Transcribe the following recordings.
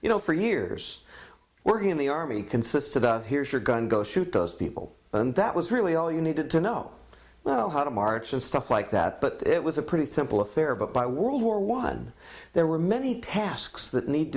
You know, for years, working in the Army consisted of, here's your gun, go shoot those people. And that was really all you needed to know. Well, how to march and stuff like that, but it was a pretty simple affair. But by World War I, there were many tasks that needed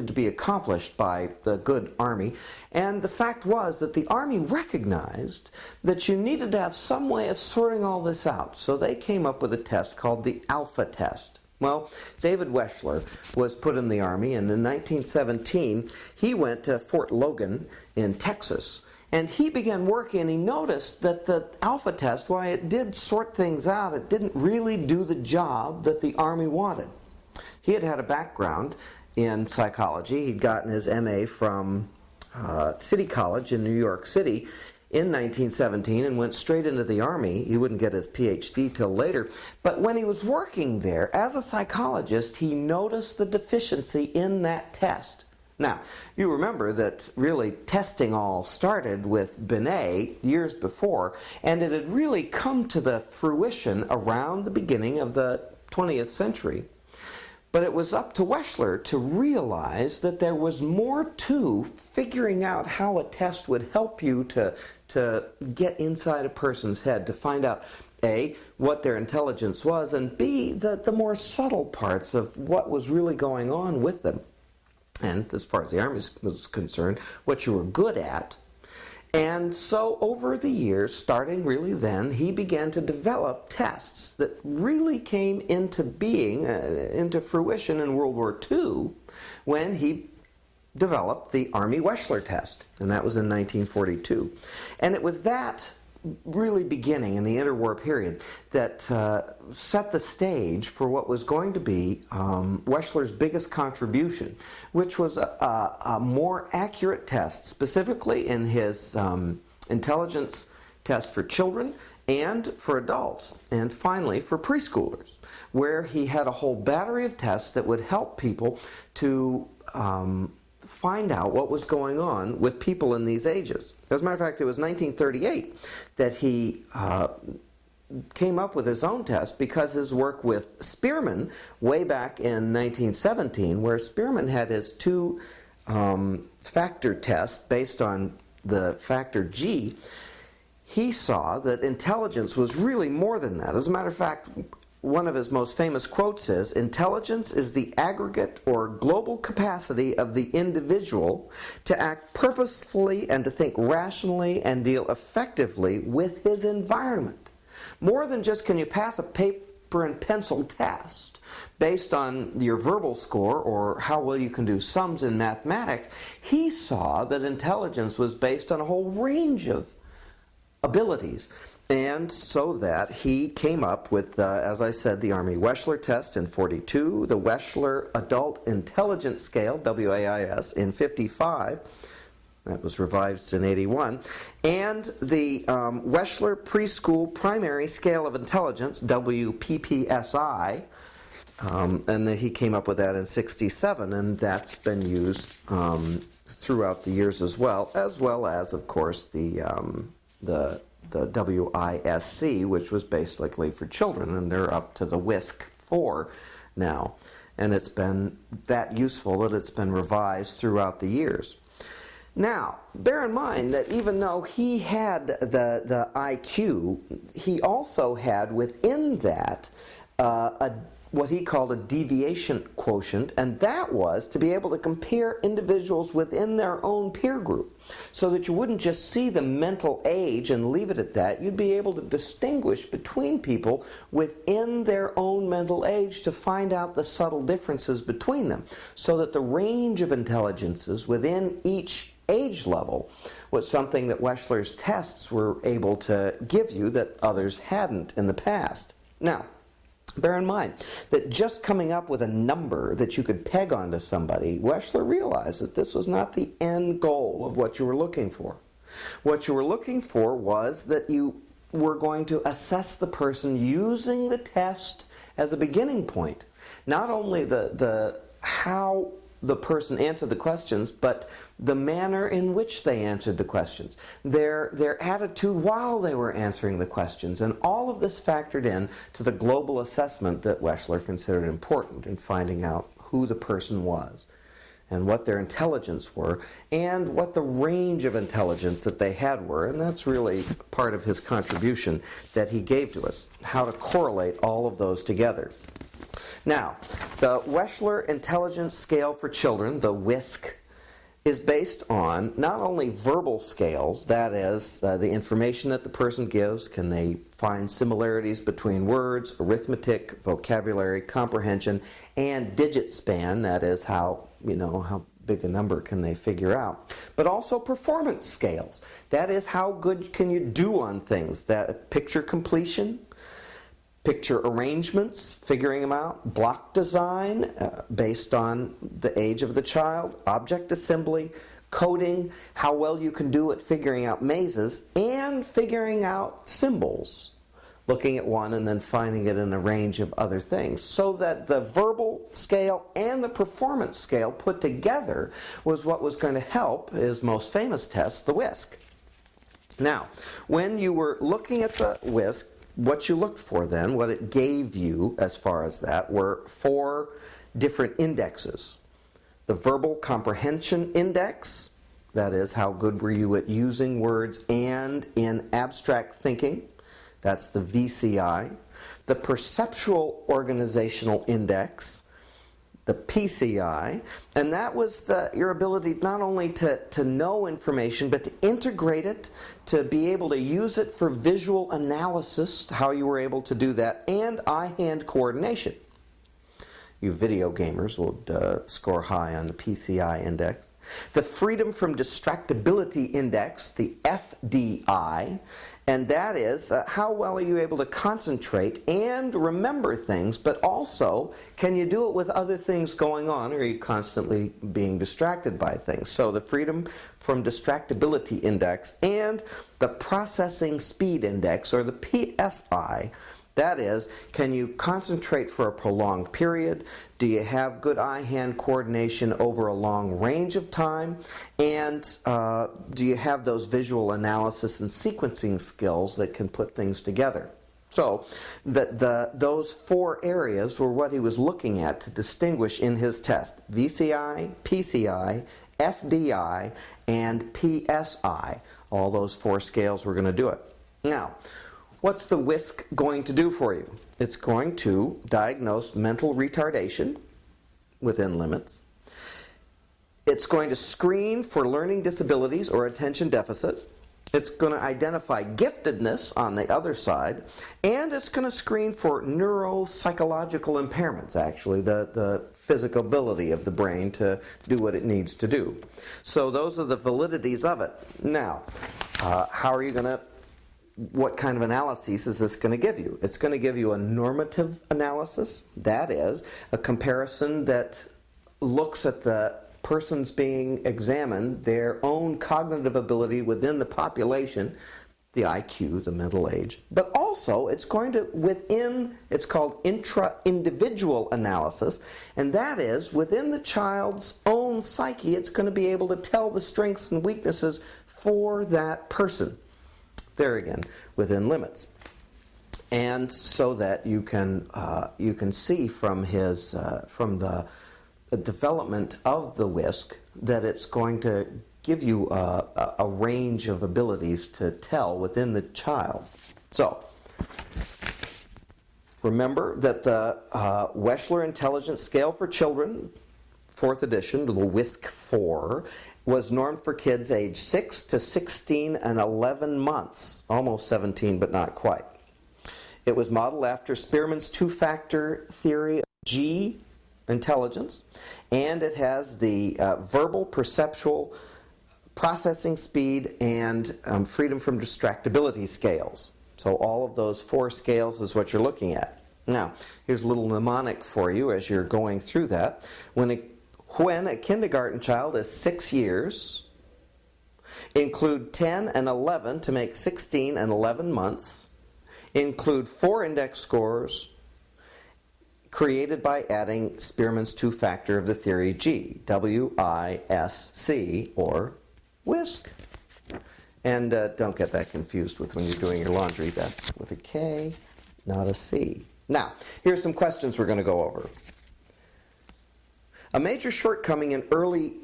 to be accomplished by the good Army, and the fact was that the Army recognized that you needed to have some way of sorting all this out. So they came up with a test called the Alpha test. Well, David Wechsler was put in the Army, and in 1917 he went to Fort Logan in Texas. And he began working, and he noticed that the Alpha test, while it did sort things out, it didn't really do the job that the Army wanted. He had had a background in psychology. He'd gotten his MA from City College in New York City in 1917 and went straight into the Army. He wouldn't get his PhD till later. But when he was working there as a psychologist, he noticed the deficiency in that test. Now, you remember that really testing all started with Binet years before, and it had really come to the fruition around the beginning of the 20th century. But it was up to Wechsler to realize that there was more to figuring out how a test would help you to get inside a person's head, to find out A, what their intelligence was, and B, the more subtle parts of what was really going on with them. And as far as the Army was concerned, what you were good at. And so over the years, starting really then, he began to develop tests that really came into being, into fruition in World War II, when he developed the Army Wechsler test, and that was in 1942. And it was that really beginning in the interwar period that set the stage for what was going to be Wechsler's biggest contribution, which was a more accurate test, specifically in his intelligence test for children and for adults, and finally for preschoolers, where he had a whole battery of tests that would help people to find out what was going on with people in these ages. As a matter of fact, it was 1938 that he came up with his own test, because his work with Spearman way back in 1917, where Spearman had his two factor test based on the factor G, he saw that intelligence was really more than that. As a matter of fact, one of his most famous quotes is, "Intelligence is the aggregate or global capacity of the individual to act purposefully and to think rationally and deal effectively with his environment." More than just can you pass a paper and pencil test based on your verbal score or how well you can do sums in mathematics, he saw that intelligence was based on a whole range of abilities. And so that he came up with, as I said, the Army Wechsler test in 42, the Wechsler Adult Intelligence Scale, WAIS, in 55, that was revised in 81, and the Wechsler Preschool Primary Scale of Intelligence, WPPSI, and he came up with that in 67, and that's been used throughout the years as well as, of course, the WISC, which was basically for children, and they're up to the WISC-4 now. And it's been that useful that it's been revised throughout the years. Now, bear in mind that even though he had the IQ, he also had within that what he called a deviation quotient, and that was to be able to compare individuals within their own peer group, so that you wouldn't just see the mental age and leave it at that. You'd be able to distinguish between people within their own mental age to find out the subtle differences between them, so that the range of intelligences within each age level was something that Wechsler's tests were able to give you that others hadn't in the past. Now, bear in mind that just coming up with a number that you could peg onto somebody, Wechsler realized that this was not the end goal of what you were looking for. What you were looking for was that you were going to assess the person using the test as a beginning point. Not only the how the person answered the questions, but the manner in which they answered the questions, their attitude while they were answering the questions, and all of this factored in to the global assessment that Wechsler considered important in finding out who the person was. and what their intelligence were, and what the range of intelligence that they had were. And that's really part of his contribution that he gave to us, how to correlate all of those together. Now, the Wechsler Intelligence Scale for Children, the WISC, is based on not only verbal scales, that is, the information that the person gives, can they find similarities between words, arithmetic, vocabulary, comprehension, and digit span, that is, how big a number can they figure out, but also performance scales, that is, how good can you do on things, that picture completion, picture arrangements, figuring them out, block design based on the age of the child, object assembly, coding, how well you can do at figuring out mazes, and figuring out symbols, looking at one and then finding it in a range of other things. So that the verbal scale and the performance scale put together was what was going to help his most famous test, the WISC. Now, when you were looking at the WISC, what you looked for then, what it gave you as far as that, were 4 different indexes. The verbal comprehension index, that is, how good were you at using words and in abstract thinking, that's the VCI. The perceptual organizational index, the PCI, and that was your ability not only to know information, but to integrate it, to be able to use it for visual analysis, how you were able to do that, and eye-hand coordination. You video gamers would score high on the PCI index. The Freedom from Distractibility Index, the FDI, and that is how well are you able to concentrate and remember things, but also can you do it with other things going on, or are you constantly being distracted by things? So the Freedom from Distractibility Index and the Processing Speed Index, or the PSI. That is, can you concentrate for a prolonged period? Do you have good eye-hand coordination over a long range of time? And do you have those visual analysis and sequencing skills that can put things together? So those 4 areas were what he was looking at to distinguish in his test. VCI, PCI, FDI, and PSI. All those 4 scales were going to do it. Now, what's the WISC going to do for you? It's going to diagnose mental retardation within limits. It's going to screen for learning disabilities or attention deficit. It's going to identify giftedness on the other side. And it's going to screen for neuropsychological impairments, actually, the physical ability of the brain to do what it needs to do. So those are the validities of it. Now, how are you going to what kind of analyses is this going to give you? It's going to give you a normative analysis. That is, a comparison that looks at the persons being examined, their own cognitive ability within the population, the IQ, the mental age. But also, it's going to, it's called intra-individual analysis, and that is, within the child's own psyche, it's going to be able to tell the strengths and weaknesses for that person. There again, within limits, and so that you can see from the development of the WISC that it's going to give you a range of abilities to tell within the child. So remember that the Wechsler Intelligence Scale for Children, 4th edition, the WISC-4, was normed for kids aged 6 to 16 and 11 months, almost 17 but not quite. It was modeled after Spearman's 2-factor theory of G intelligence, and it has the verbal, perceptual, processing speed, and freedom from distractibility scales. So all of those 4 scales is what you're looking at. Now, here's a little mnemonic for you as you're going through that. When a kindergarten child is 6 years, include 10 and 11 to make 16 and 11 months. Include 4 index scores created by adding Spearman's 2-factor of the theory G, W-I-S-C, or WISC. And don't get that confused with when you're doing your laundry. That's with a K, not a C. Now, here's some questions we're going to go over. A major shortcoming in early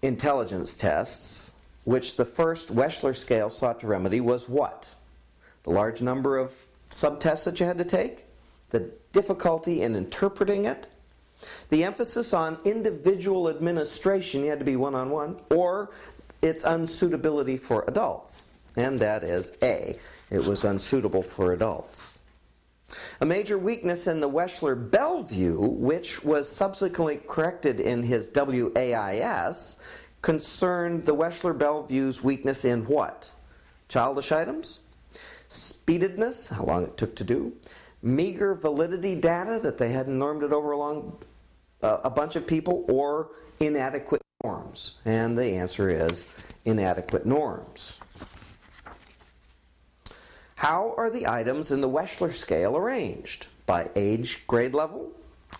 intelligence tests, which the first Wechsler scale sought to remedy, was what? The large number of subtests that you had to take? The difficulty in interpreting it? The emphasis on individual administration, you had to be one-on-one, or its unsuitability for adults? And that is A. It was unsuitable for adults. A major weakness in the Wechsler-Bellevue, which was subsequently corrected in his WAIS, concerned the Wechsler-Bellevue's weakness in what? Childish items? Speededness, how long it took to do? Meager validity data, that they hadn't normed it over a bunch of people, or inadequate norms? And the answer is inadequate norms. How are the items in the Wechsler scale arranged? By age grade level,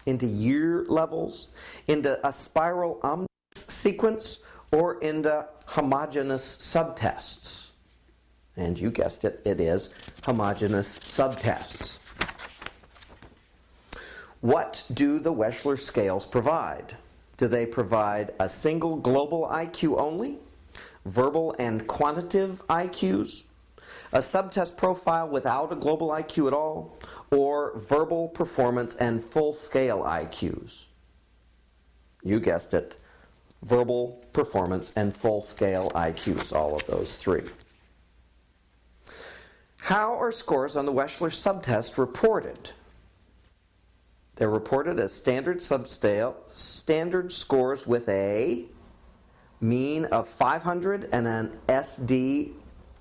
into year levels, into a spiral omnibus sequence, or into homogeneous subtests? And you guessed it, it is homogeneous subtests. What do the Wechsler scales provide? Do they provide a single global IQ only? Verbal and quantitative IQs? A subtest profile without a global IQ at all? Or verbal, performance, and full-scale IQs? You guessed it. Verbal, performance, and full-scale IQs, all of those three. How are scores on the Wechsler subtest reported? They're reported as standard scores with a mean of 500 and an SD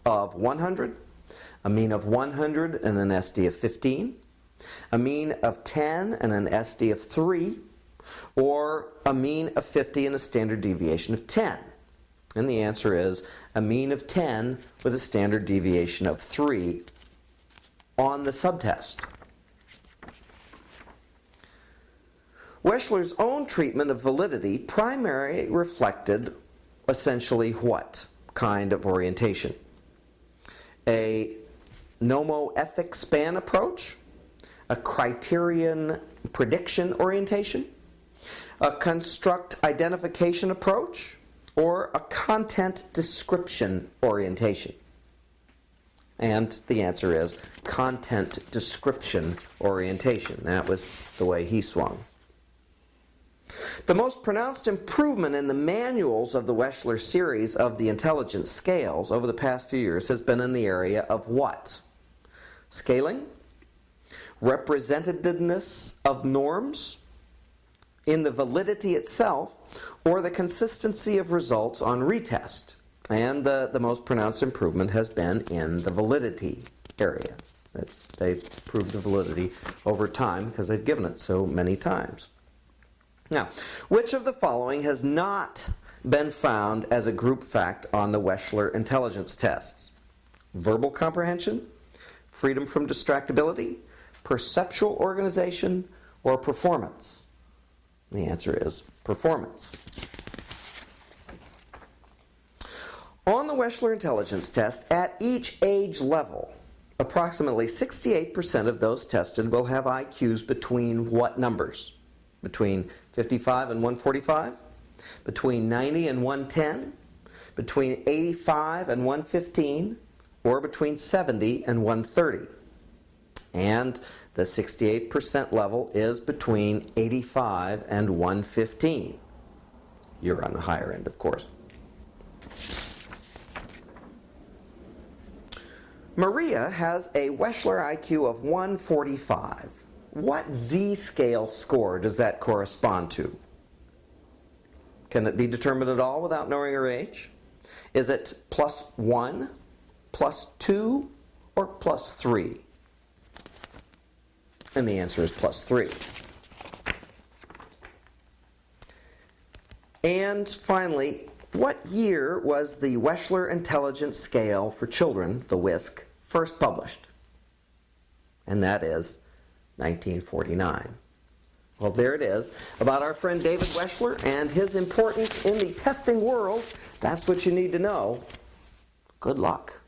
of 100, a mean of 100 and an SD of 15, a mean of 10 and an SD of 3, or a mean of 50 and a standard deviation of 10. And the answer is a mean of 10 with a standard deviation of 3 on the subtest. Wechsler's own treatment of validity primarily reflected essentially what kind of orientation? A nomoethic span approach, a criterion prediction orientation, a construct identification approach, or a content description orientation? And the answer is content description orientation. That was the way he swung. The most pronounced improvement in the manuals of the Wechsler series of the intelligence scales over the past few years has been in the area of what? Scaling, representativeness of norms, in the validity itself, or the consistency of results on retest. And the most pronounced improvement has been in the validity area. They've proved the validity over time because they've given it so many times. Now, which of the following has not been found as a group fact on the Wechsler intelligence tests? Verbal comprehension, freedom from distractibility, perceptual organization, or performance? The answer is performance. On the Wechsler intelligence test, at each age level, approximately 68% of those tested will have IQs between what numbers? Between 55 and 145, between 90 and 110, between 85 and 115, or between 70 and 130. And the 68% level is between 85 and 115. You're on the higher end, of course. Maria has a Wechsler IQ of 145. What Z-scale score does that correspond to? Can it be determined at all without knowing her age? Is it +1, +2, or +3? And the answer is +3. And finally, what year was the Wechsler Intelligence Scale for Children, the WISC, first published? And that is 1949. Well, there it is, about our friend David Wechsler and his importance in the testing world. That's what you need to know. Good luck.